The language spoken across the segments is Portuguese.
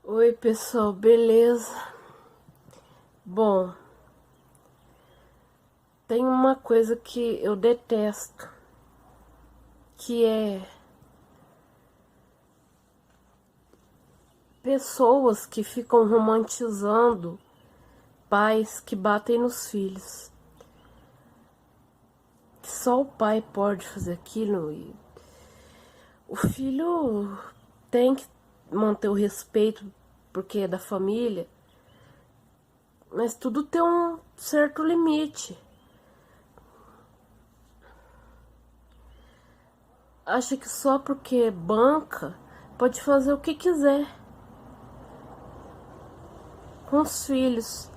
Oi, pessoal, beleza? Bom, tem uma coisa que eu detesto, que é pessoas que ficam romantizando pais que batem nos filhos. Que só o pai pode fazer aquilo e o filho tem que manter o respeito porque é da família, mas tudo tem um certo limite. Acha que só porque banca pode fazer o que quiser com os filhos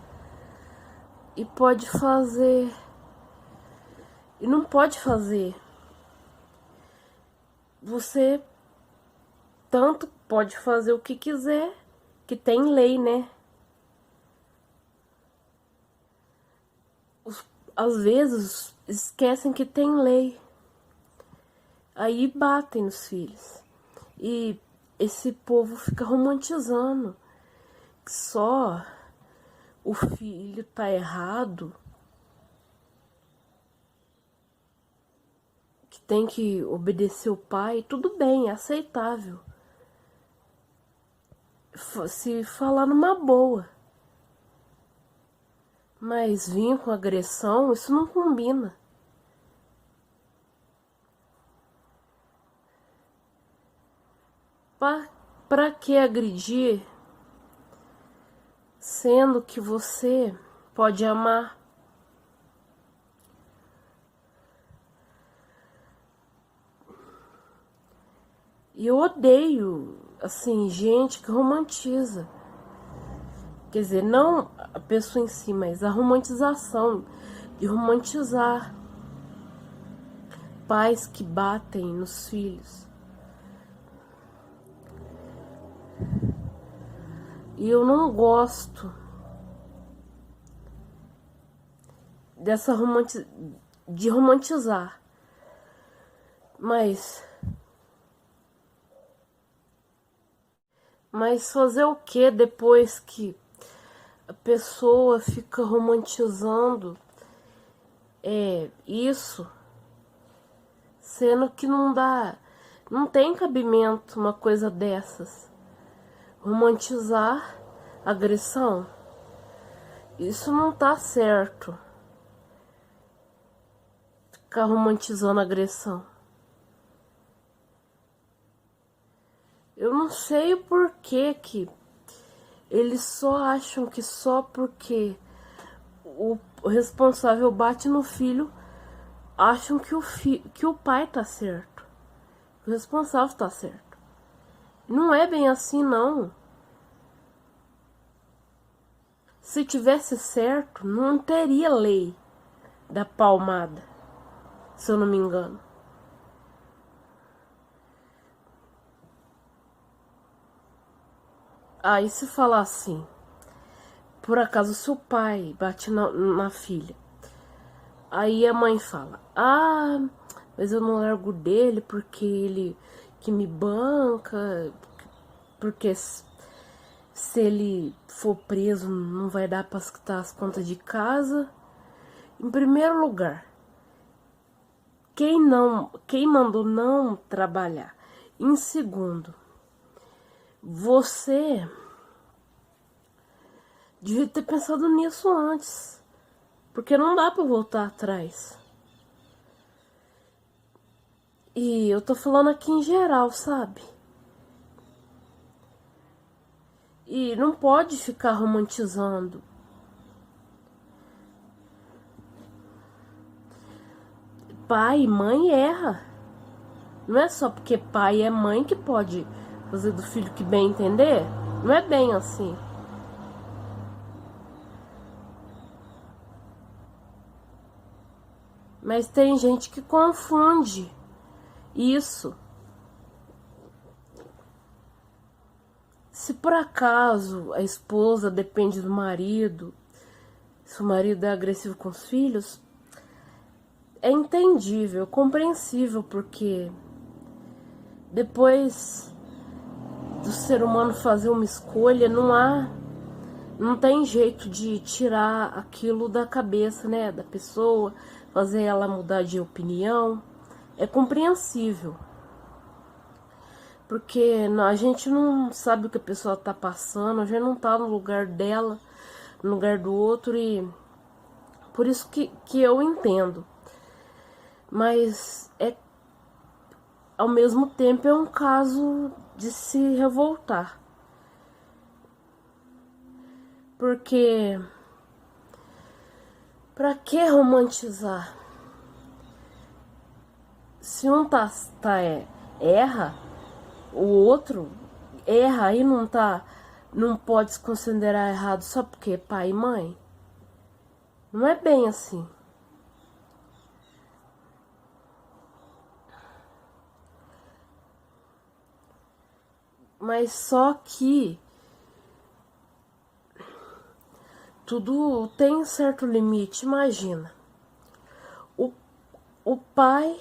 e pode fazer e não pode fazer. Você tanto pode fazer o que quiser, que tem lei, né? Às vezes esquecem que tem lei. Aí batem nos filhos. E esse povo fica romantizando que só o filho tá errado, que tem que obedecer o pai. Tudo bem, é aceitável. Se falar numa boa. Mas vir com agressão, isso não combina. Pra que agredir, sendo que você pode amar? E eu odeio, assim, gente que romantiza. Quer dizer, não a pessoa em si, mas a romantização de romantizar pais que batem nos filhos. E eu não gosto dessa de romantizar. Mas fazer o que depois que a pessoa fica romantizando isso, sendo que não tem cabimento uma coisa dessas. Romantizar agressão, isso não tá certo. Ficar romantizando agressão. Eu não sei o porquê que eles só acham que só porque o responsável bate no filho, acham que o pai tá certo, que o responsável tá certo. Não é bem assim, não. Se tivesse certo, não teria lei da palmada, se eu não me engano. Aí se falar assim, por acaso seu pai bate na filha, aí a mãe fala, mas eu não largo dele porque ele que me banca, porque se ele for preso não vai dar para quitar as contas de casa. Em primeiro lugar, quem mandou não trabalhar? Em segundo, você devia ter pensado nisso antes, porque não dá para voltar atrás. E eu tô falando aqui em geral, sabe? E não pode ficar romantizando. Pai e mãe erra. Não é só porque pai é mãe que pode fazer do filho que bem entender. Não é bem assim. Mas tem gente que confunde isso. Se por acaso a esposa depende do marido, se o marido é agressivo com os filhos, é entendível, compreensível, porque depois do ser humano fazer uma escolha, não tem jeito de tirar aquilo da cabeça, né, da pessoa, fazer ela mudar de opinião. É compreensível. Porque a gente não sabe o que a pessoa tá passando, a gente não tá no lugar dela, no lugar do outro, e por isso que eu entendo. Mas ao mesmo tempo é um caso de se revoltar. Porque pra que romantizar? Se um erra, o outro erra e não pode se considerar errado só porque é pai e mãe. Não é bem assim. Mas só que tudo tem um certo limite. Imagina, o pai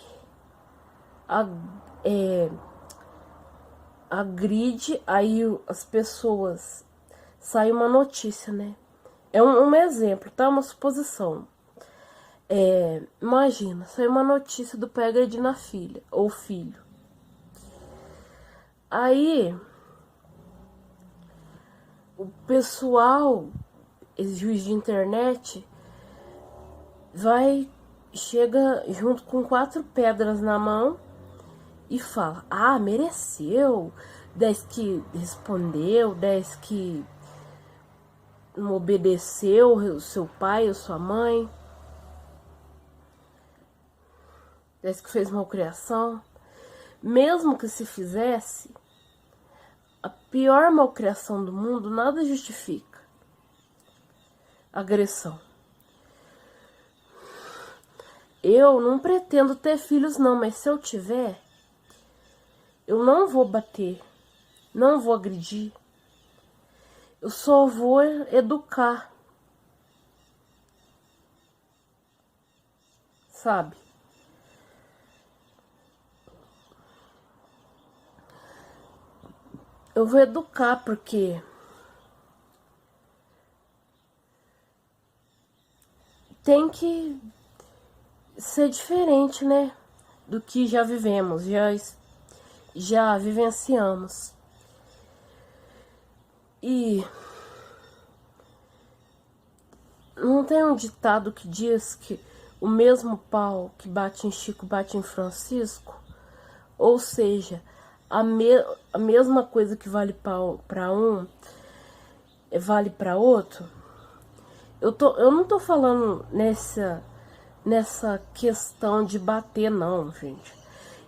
agride, aí as pessoas, sai uma notícia, né? É um exemplo, tá? Uma suposição. Imagina, sai uma notícia do pai agredindo a filha ou filho. Aí o pessoal, juiz de internet, chega junto com 4 pedras na mão e fala: ah, mereceu, 10 que respondeu, 10 que não obedeceu o seu pai ou sua mãe, 10 que fez malcriação. Mesmo que se fizesse a pior malcriação do mundo, nada justifica agressão. Eu não pretendo ter filhos não, mas se eu tiver, eu não vou bater, não vou agredir, eu só vou educar, sabe? Eu vou educar porque tem que ser diferente, né? Do que já vivemos, já vivenciamos. E não tem um ditado que diz que o mesmo pau que bate em Chico bate em Francisco? Ou seja, a mesma coisa que vale para um vale para outro. Eu não tô falando nessa questão de bater não, gente.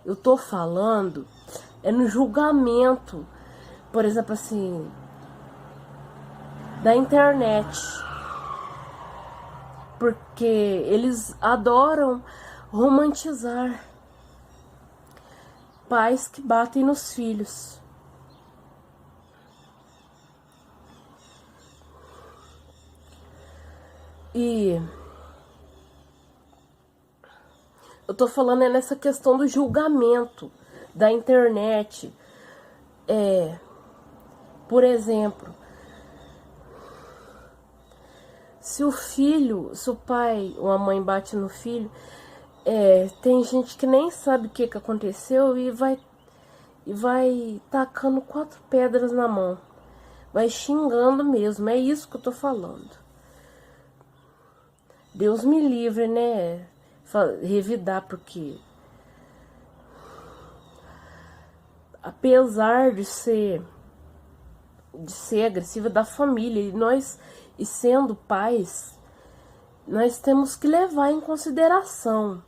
Eu tô falando no julgamento, por exemplo, assim, da internet. Porque eles adoram romantizar pais que batem nos filhos. E eu tô falando nessa questão do julgamento da internet. Por exemplo, se o pai ou a mãe bate no filho, tem gente que nem sabe o que aconteceu e vai tacando 4 pedras na mão. Vai xingando mesmo, é isso que eu tô falando. Deus me livre, né? Revidar, porque apesar de ser agressiva da família, e sendo pais, nós temos que levar em consideração.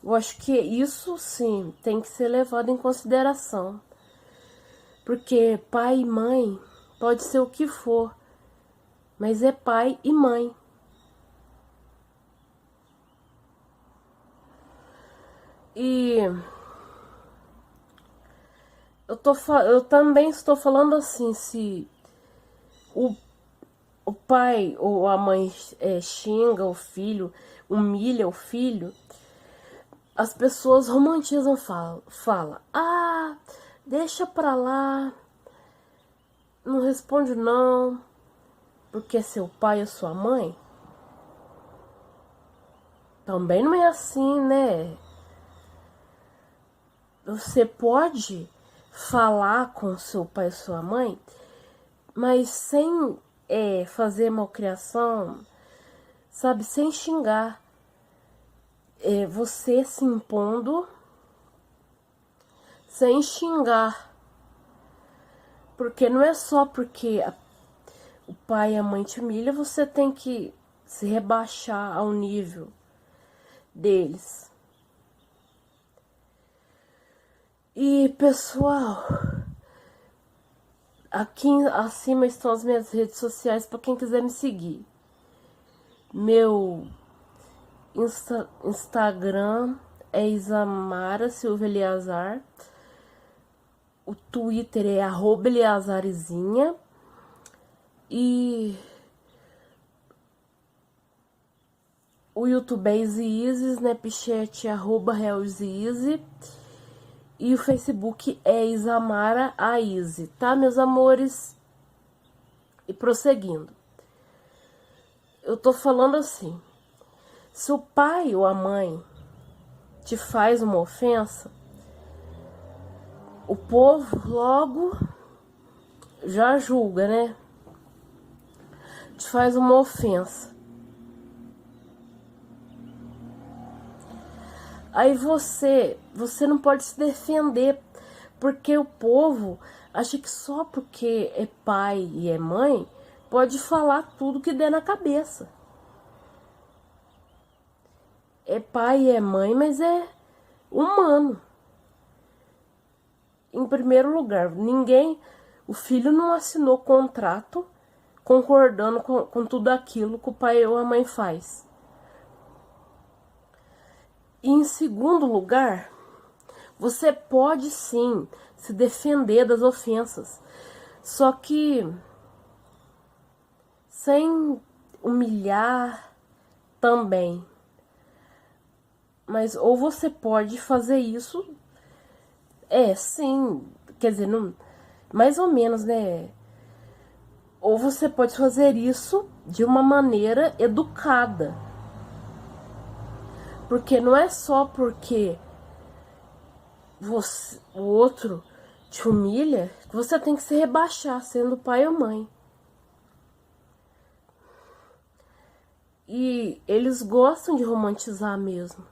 Eu acho que isso sim tem que ser levado em consideração. Porque pai e mãe pode ser o que for, mas é pai e mãe. E eu também estou falando assim, se o pai ou a mãe xinga o filho, humilha o filho, as pessoas romantizam, fala, ah, deixa pra lá, não responde não, porque é seu pai ou sua mãe. Também não é assim, né? Você pode falar com seu pai ou sua mãe, mas sem fazer malcriação, sabe? Sem xingar. Você se impondo sem xingar. Porque não é só porque o pai e a mãe te humilham, você tem que se rebaixar ao nível deles. E pessoal, aqui acima estão as minhas redes sociais para quem quiser me seguir. Meu Instagram é Isamara Silva Eleazar. O Twitter é @eleazarzinha. E o YouTube é EasyEasy, Snapchat é @realeasy. E o Facebook é Isamara Aize, tá, meus amores? E prosseguindo. Eu tô falando assim. Se o pai ou a mãe te faz uma ofensa, o povo logo já julga, né? Te faz uma ofensa. Aí você não pode se defender, porque o povo acha que só porque é pai e é mãe, pode falar tudo que der na cabeça. É pai e é mãe, mas é humano. Em primeiro lugar, o filho não assinou contrato concordando com tudo aquilo que o pai ou a mãe faz. E em segundo lugar, você pode sim se defender das ofensas, só que sem humilhar também. Mas ou você pode fazer isso, sim, quer dizer, não, mais ou menos, né? Ou você pode fazer isso de uma maneira educada. Porque não é só porque o outro te humilha que você tem que se rebaixar sendo pai ou mãe. E eles gostam de romantizar mesmo.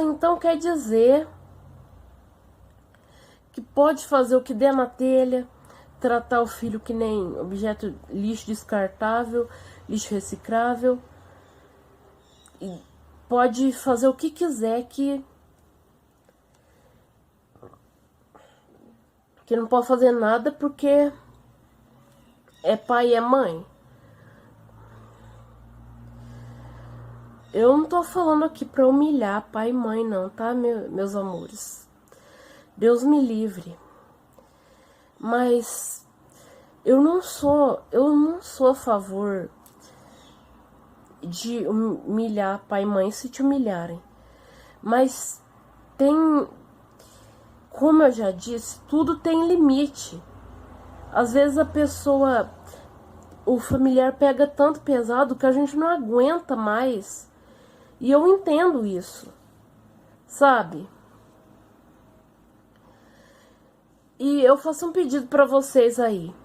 Então quer dizer que pode fazer o que der na telha, tratar o filho que nem objeto lixo descartável, lixo reciclável, e pode fazer o que quiser que não pode fazer nada porque é pai e é mãe. Eu não tô falando aqui pra humilhar pai e mãe não, tá, meus amores? Deus me livre. Mas eu não sou a favor de humilhar pai e mãe se te humilharem. Mas como eu já disse, tudo tem limite. Às vezes o familiar pega tanto pesado que a gente não aguenta mais. E eu entendo isso, sabe? E eu faço um pedido para vocês aí.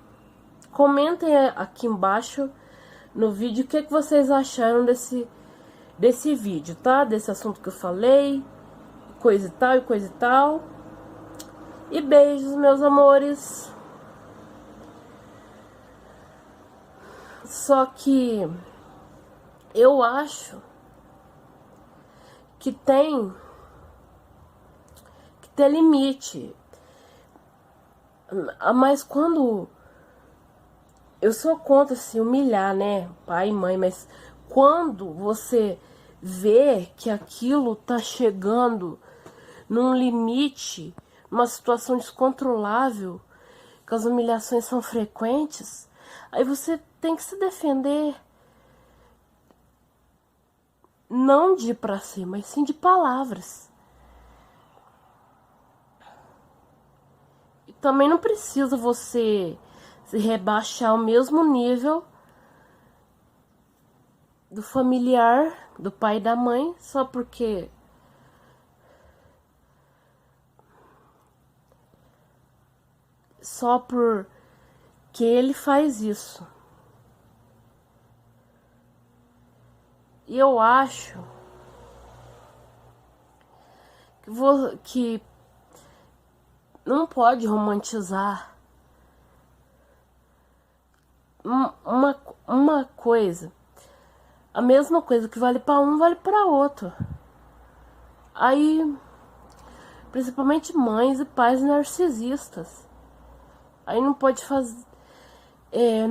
Comentem aqui embaixo no vídeo o que vocês acharam desse vídeo, tá? Desse assunto que eu falei, coisa e tal e coisa e tal. E beijos, meus amores. Só que eu acho que tem que ter limite. Mas quando eu sou contra se humilhar, né, pai e mãe, mas quando você vê que aquilo tá chegando num limite, numa situação descontrolável, que as humilhações são frequentes, aí você tem que se defender. Não de ir pra cima, mas sim de palavras. também não precisa você se rebaixar ao mesmo nível do familiar, do pai e da mãe, só porque ele faz isso. E eu acho que não pode romantizar uma coisa. A mesma coisa que vale para um, vale para outro. Aí, principalmente mães e pais narcisistas. Aí não pode fazer,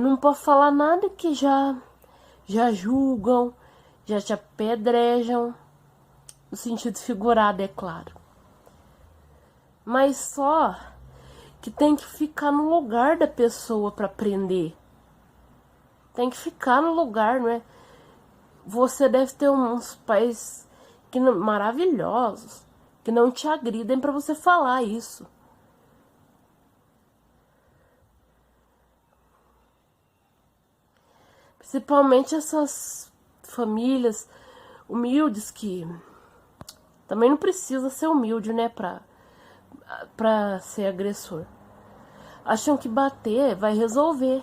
não pode falar nada que já julgam, já te apedrejam, no sentido figurado, é claro. Mas só que tem que ficar no lugar da pessoa para aprender. Tem que ficar no lugar, não é? Você deve ter uns pais maravilhosos, que não te agridem para você falar isso. Principalmente essas famílias humildes que também não precisa ser humilde, né, pra ser agressor. Acham que bater vai resolver.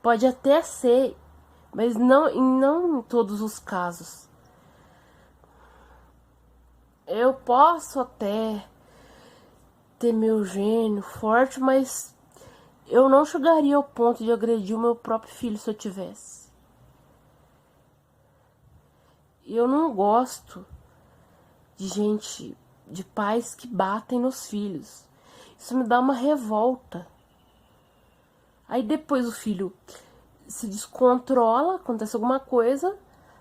Pode até ser, mas não em todos os casos. Eu posso até ter meu gênio forte, mas eu não chegaria ao ponto de agredir o meu próprio filho se eu tivesse. Eu não gosto de pais que batem nos filhos. Isso me dá uma revolta. Aí depois o filho se descontrola, acontece alguma coisa,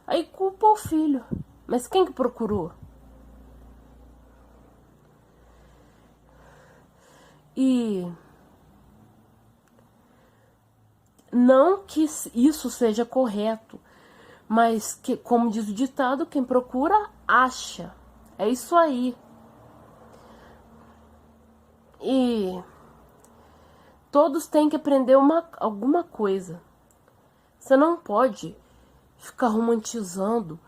aí culpa o filho. Mas quem que procurou? E não que isso seja correto, mas que, como diz o ditado, quem procura, acha. É isso aí. E todos têm que aprender alguma coisa. Você não pode ficar romantizando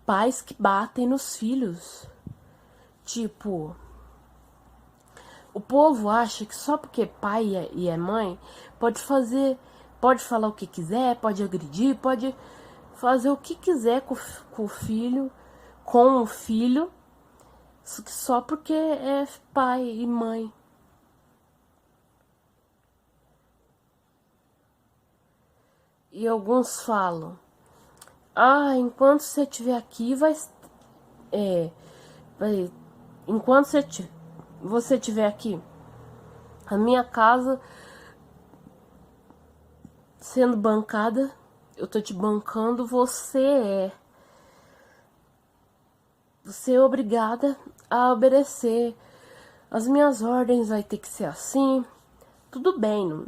pais que batem nos filhos. Tipo, o povo acha que só porque pai e é mãe pode falar o que quiser, pode agredir, pode fazer o que quiser com o filho, só porque é pai e mãe. E alguns falam, enquanto você estiver aqui, enquanto você estiver aqui, a minha casa sendo bancada, eu tô te bancando, você é obrigada a obedecer. As minhas ordens vai ter que ser assim. Tudo bem, não,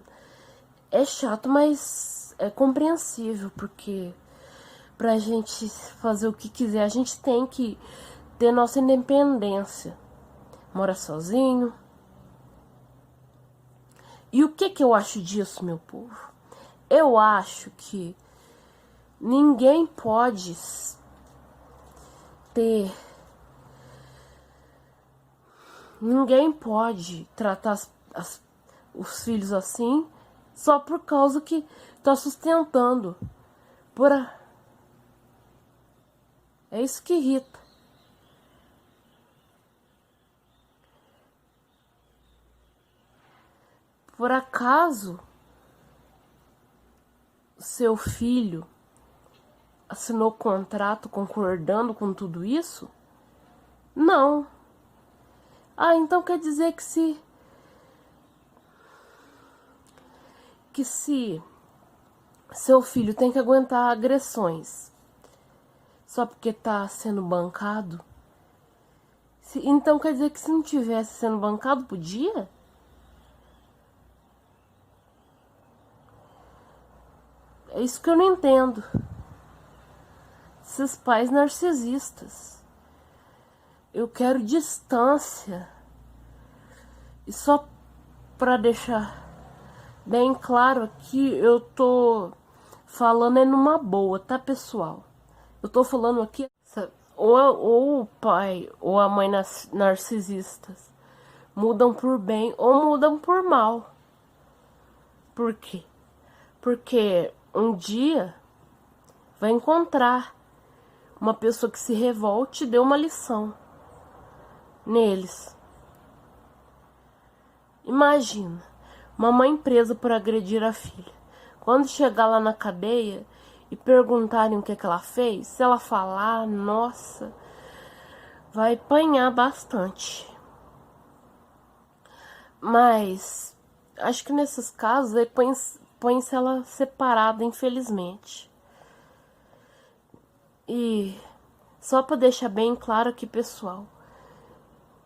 é chato, mas é compreensível, porque pra gente fazer o que quiser, a gente tem que ter nossa independência. Mora sozinho. E o que eu acho disso, meu povo? Eu acho que ninguém pode tratar os filhos assim só por causa que tá sustentando. É isso que irrita. Por acaso seu filho assinou contrato concordando com tudo isso? Não. Então quer dizer que se seu filho tem que aguentar agressões só porque tá sendo bancado, então quer dizer que se não tivesse sendo bancado, podia? É isso que eu não entendo. Esses pais narcisistas. Eu quero distância. E só pra deixar bem claro aqui, eu tô falando é numa boa, tá, pessoal? Eu tô falando aqui, ou o pai ou a mãe narcisistas mudam por bem ou mudam por mal. Por quê? Porque um dia vai encontrar uma pessoa que se revolte e dê uma lição neles. Imagina, uma mãe presa por agredir a filha. Quando chegar lá na cadeia e perguntarem o que é que ela fez, se ela falar, nossa, vai apanhar bastante. Mas acho que nesses casos aí põe-se ela separada, infelizmente. E só para deixar bem claro aqui, pessoal,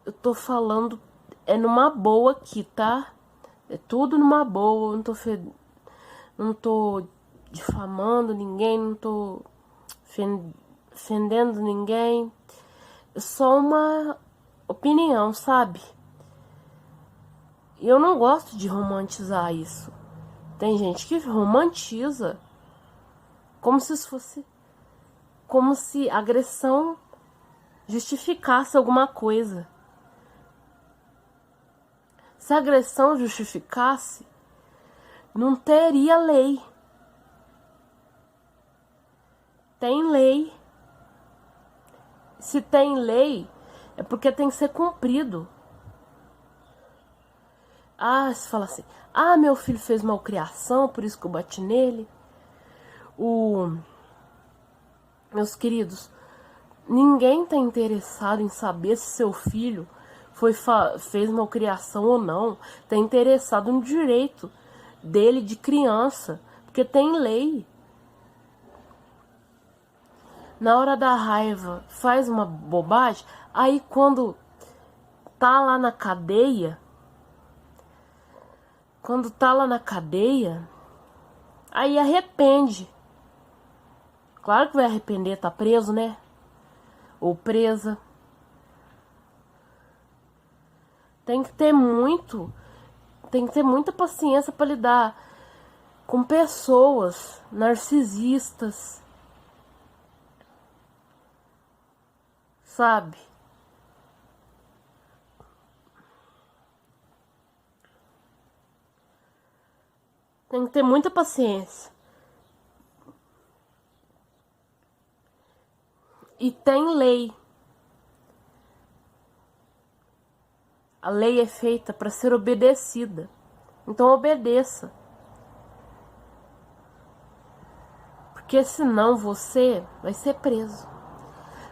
eu tô falando é numa boa aqui, tá? É tudo numa boa, não tô difamando ninguém, não tô ofendendo ninguém. É só uma opinião, sabe? E eu não gosto de romantizar isso. Tem gente que romantiza como se fosse, como se agressão justificasse alguma coisa. Se a agressão justificasse, não teria lei. Tem lei. Se tem lei, é porque tem que ser cumprido. Ah, se fala assim, ah, meu filho fez malcriação, por isso que eu bati nele. Meus queridos, ninguém está interessado em saber se seu filho fez malcriação ou não. Está interessado no direito dele de criança, porque tem lei. Na hora da raiva faz uma bobagem, aí quando tá lá na cadeia, aí arrepende. Claro que vai arrepender, tá preso, né? Ou presa. Tem que ter muita paciência para lidar com pessoas narcisistas, sabe? Tem que ter muita paciência. E tem lei. A lei é feita para ser obedecida. Então obedeça. Porque senão você vai ser preso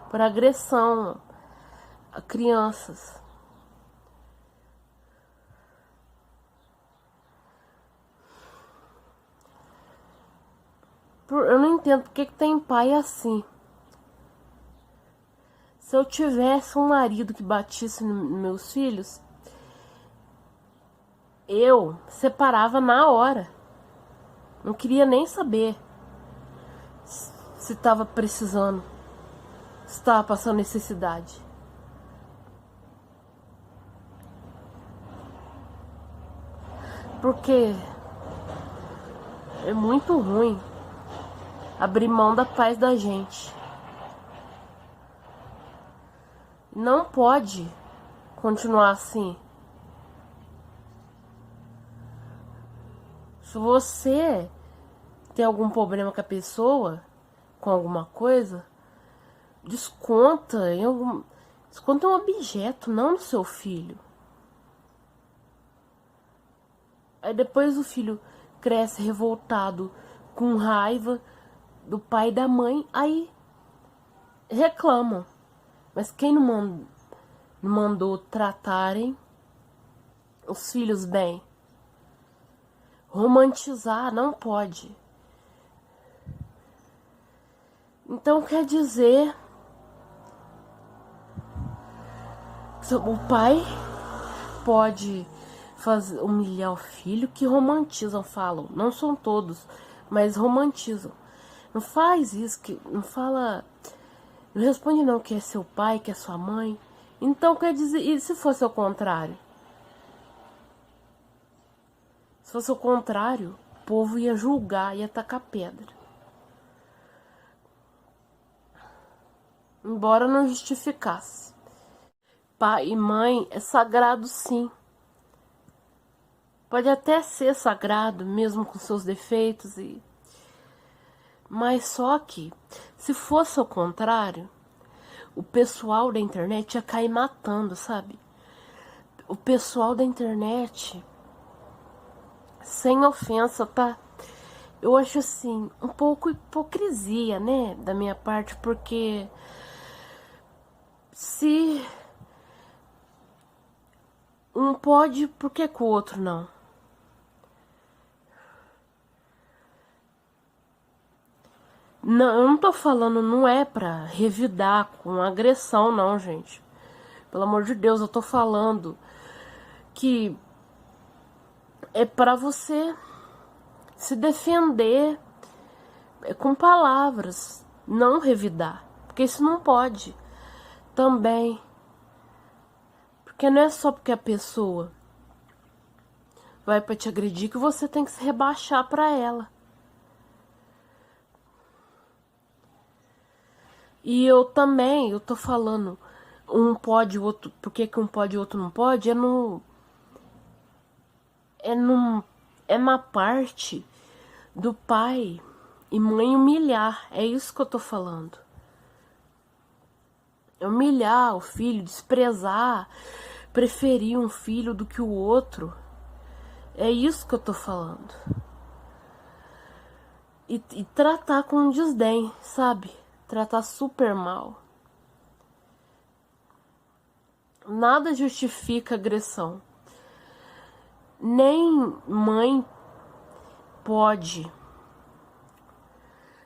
por agressão a crianças. Eu não entendo porque que tem pai assim. Se eu tivesse um marido que batisse nos meus filhos, eu separava na hora. Não queria nem saber se estava precisando, se estava passando necessidade. Porque é muito ruim abrir mão da paz da gente. Não pode continuar assim. Se você tem algum problema com a pessoa, com alguma coisa, desconta em um objeto, não no seu filho. Aí depois o filho cresce revoltado, com raiva do pai e da mãe, aí reclamam. Mas quem não mandou tratarem os filhos bem? Romantizar não pode. Então quer dizer, o pai pode humilhar o filho, que romantizam, falam. Não são todos, mas romantizam. Não faz isso, não fala, não responde não que é seu pai, que é sua mãe. Então quer dizer, e se fosse ao contrário? fosse o contrário, o povo ia julgar, ia tacar pedra. Embora não justificasse. Pai e mãe é sagrado, sim. Pode até ser sagrado, mesmo com seus defeitos, mas só que, se fosse ao contrário, o pessoal da internet ia cair matando, sabe? O pessoal da internet, sem ofensa, tá? Eu acho assim, um pouco hipocrisia, né, da minha parte, porque se um pode, por que o outro não? Não, eu não tô falando, não é pra revidar com agressão, não, gente. Pelo amor de Deus, eu tô falando que é pra você se defender com palavras, não revidar. Porque isso não pode. Também. Porque não é só porque a pessoa vai pra te agredir que você tem que se rebaixar pra ela. E eu também, eu tô falando, um pode, o outro, por que um pode e o outro não pode? É na parte do pai e mãe humilhar, é isso que eu tô falando. Humilhar o filho, desprezar, preferir um filho do que o outro, é isso que eu tô falando. E tratar com desdém, sabe? Tratar super mal. Nada justifica agressão. Nem mãe pode,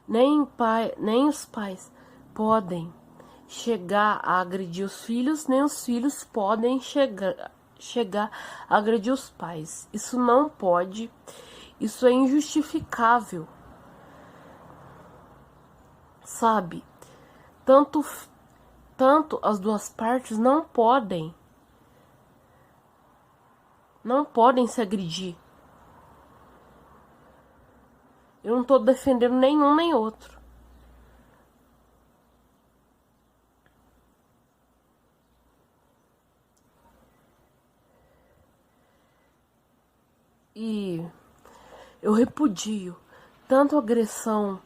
nem pai, nem os pais podem chegar a agredir os filhos, nem os filhos podem chegar a agredir os pais. Isso não pode, isso é injustificável, sabe? Tanto as duas partes não podem se agredir. Eu não tô defendendo nenhum nem outro. E eu repudio tanto a agressão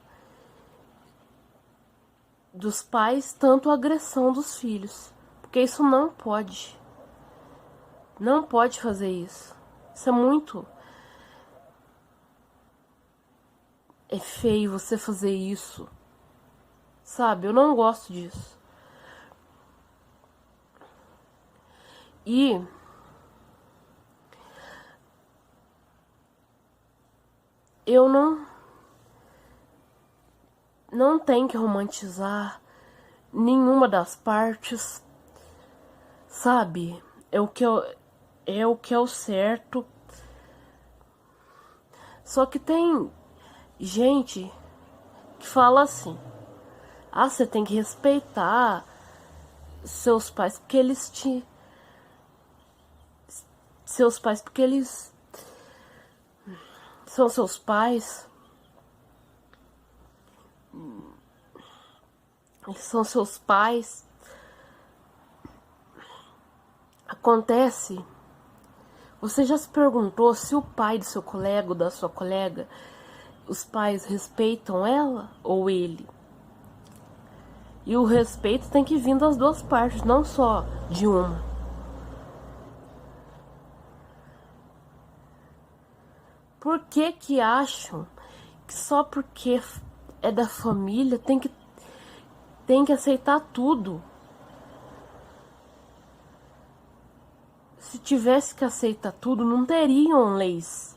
dos pais, tanto a agressão dos filhos. Porque isso não pode. Não pode fazer isso. Isso é muito... É feio você fazer isso. Sabe? Eu não gosto disso. E... eu não tenho que romantizar nenhuma das partes, sabe? É o que é o certo. Só que tem gente que fala assim: ah, você tem que respeitar seus pais porque seus pais porque eles são seus pais. Eles são seus pais. Acontece. Você já se perguntou se o pai do seu colega ou da sua colega, os pais respeitam ela ou ele? E o respeito tem que vir das duas partes, não só de uma. Por que acham que só porque é da família tem que aceitar tudo? Se tivesse que aceitar tudo, não teriam leis.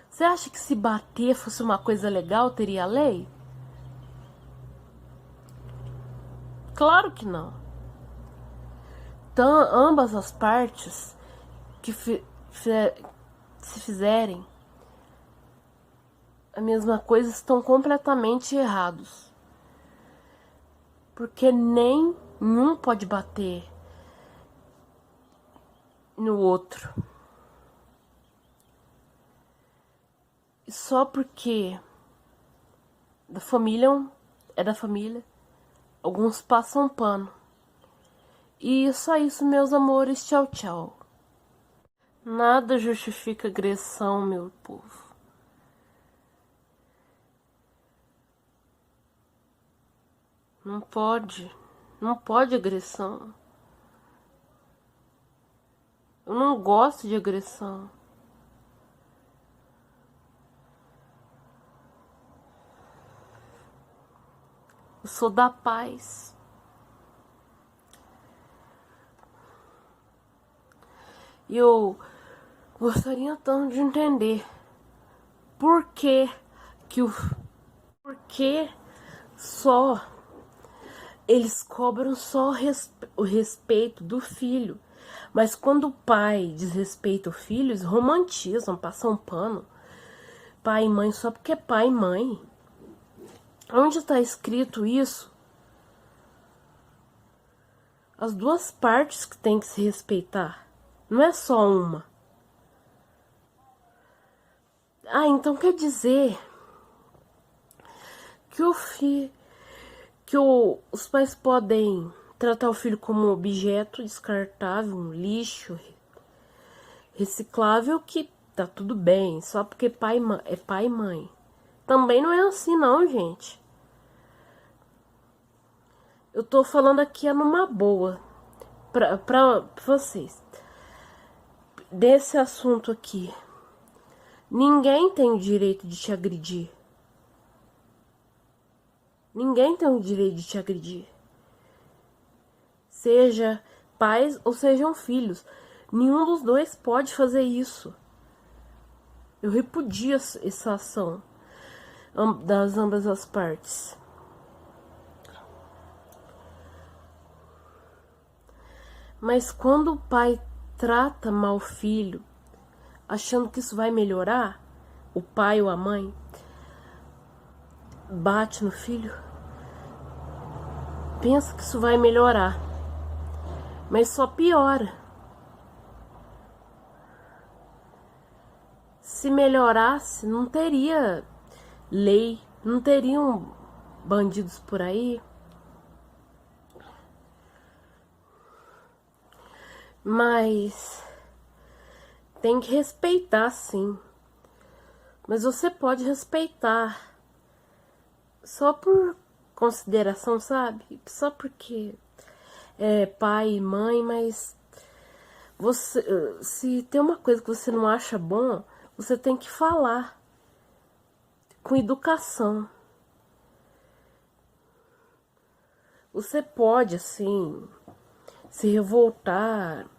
Você acha que se bater fosse uma coisa legal, teria lei? Claro que não. Então, ambas as partes que se fizerem a mesma coisa estão completamente errados. Porque nenhum pode bater no outro. E só porque da família é da família, alguns passam pano. E só isso, meus amores. Tchau, tchau. Nada justifica agressão, meu povo. Não pode. Não pode agressão. Eu não gosto de agressão. Eu sou da paz. E eu gostaria tanto de entender por que que por que só eles cobram só o respeito do filho. Mas quando o pai desrespeita o filho, eles romantizam, passam pano. Pai e mãe só porque é pai e mãe. Onde está escrito isso? As duas partes que tem que se respeitar. Não é só uma. Ah, então quer dizer que os pais podem tratar o filho como um objeto descartável, um lixo reciclável, que tá tudo bem, só porque é pai e mãe. Também não é assim não, gente. Eu tô falando aqui numa boa pra vocês. Desse assunto aqui. Ninguém tem o direito de te agredir. Ninguém tem o direito de te agredir. Seja pais ou sejam filhos. Nenhum dos dois pode fazer isso. Eu repudio essa ação das ambas as partes. Mas quando o pai trata mal o filho, achando que isso vai melhorar, o pai ou a mãe bate no filho, pensa que isso vai melhorar, mas só piora. Se melhorasse, não teria lei, não teriam bandidos por aí. Mas tem que respeitar, sim. Mas você pode respeitar só por consideração, sabe? Só porque é pai e mãe, mas você, se tem uma coisa que você não acha bom, você tem que falar com educação. Você pode, assim, se revoltar,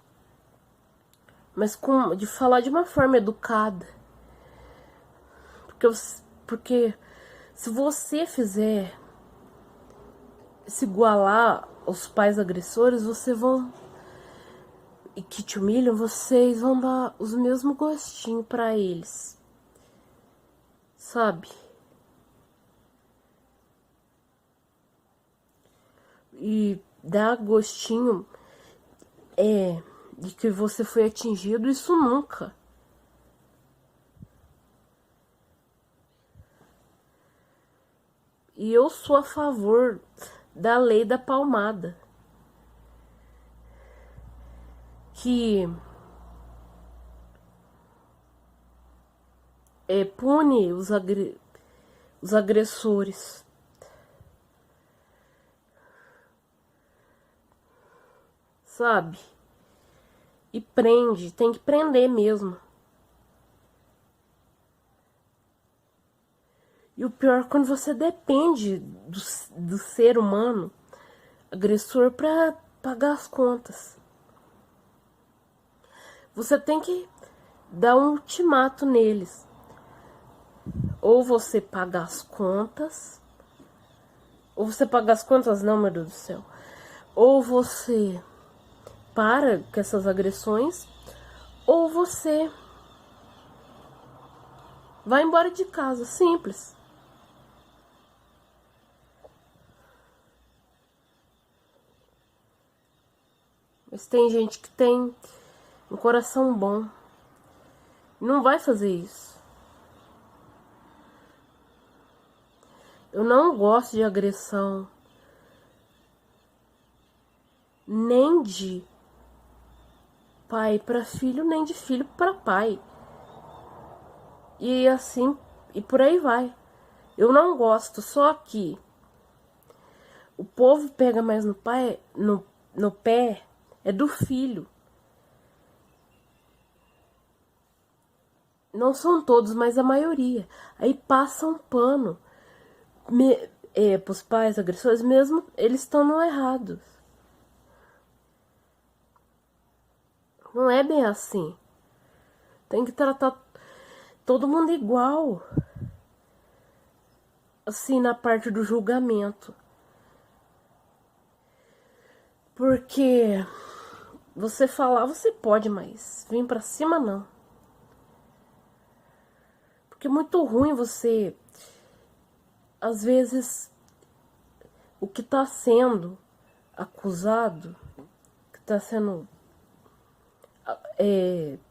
mas de falar de uma forma educada. Porque se você fizer se igualar aos pais agressores, e que te humilham, vocês vão dar os mesmos gostinhos pra eles. Sabe? E dar gostinho de que você foi atingido, isso nunca. E eu sou a favor da lei da palmada, que pune os agressores. Sabe? E prende, tem que prender mesmo. E o pior é quando você depende do ser humano agressor para pagar as contas. Você tem que dar um ultimato neles. Ou você paga as contas, ou você paga as contas, não, meu Deus do céu. Ou você para com essas agressões, ou você vai embora de casa, simples. Mas tem gente que tem um coração bom, não vai fazer isso. Eu não gosto de agressão, nem de pai para filho, nem de filho para pai. E assim, e por aí vai. Eu não gosto, só que o povo pega mais no pai, no pé, é do filho. Não são todos, mas a maioria. Aí passa um pano pros pais agressores, mesmo eles estão no errado. Não é bem assim. Tem que tratar todo mundo igual. Assim, na parte do julgamento. Porque você falar, você pode, mas vir pra cima não. Porque é muito ruim você, às vezes, o que tá sendo acusado, que tá sendo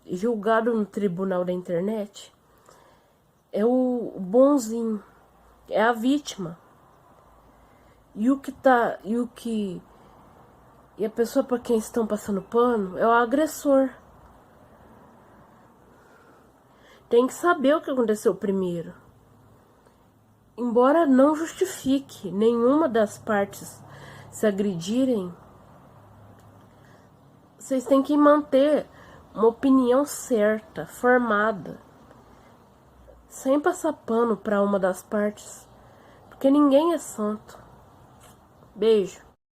julgado no tribunal da internet, é o bonzinho, é a vítima. E a pessoa para quem estão passando pano é o agressor. Tem que saber o que aconteceu primeiro. Embora não justifique nenhuma das partes se agredirem, vocês têm que manter uma opinião certa, formada, sem passar pano para uma das partes, porque ninguém é santo. Beijo.